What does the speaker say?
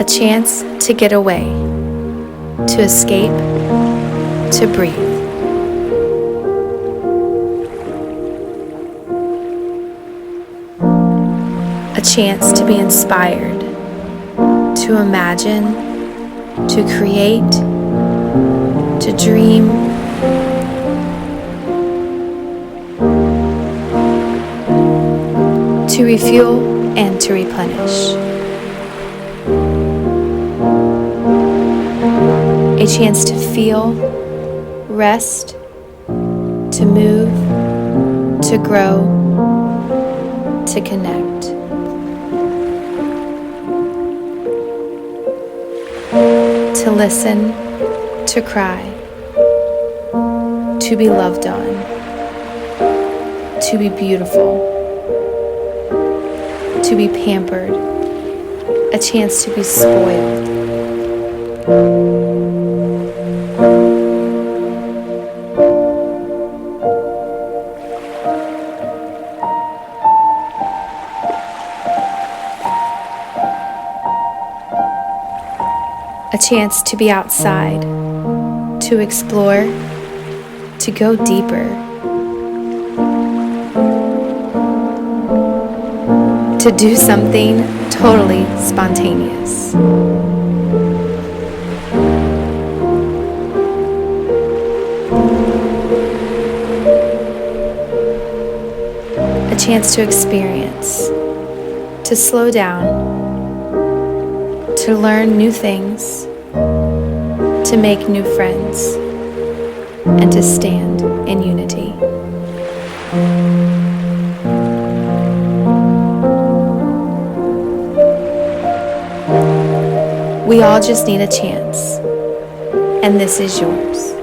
chance to get away, to escape, to breathe. A chance to be inspired, to imagine, to create, to dream, to refuel and to replenish. A chance to feel, rest, to move, to grow, to connect. To listen, to cry, to be loved on, to be beautiful, to be pampered, a chance to be spoiled. A chance to be outside, to explore, to go deeper, to do something totally spontaneous. A chance to experience, to slow down, to learn new things, to make new friends, and to stand in unity. We all just need a chance, and this is yours.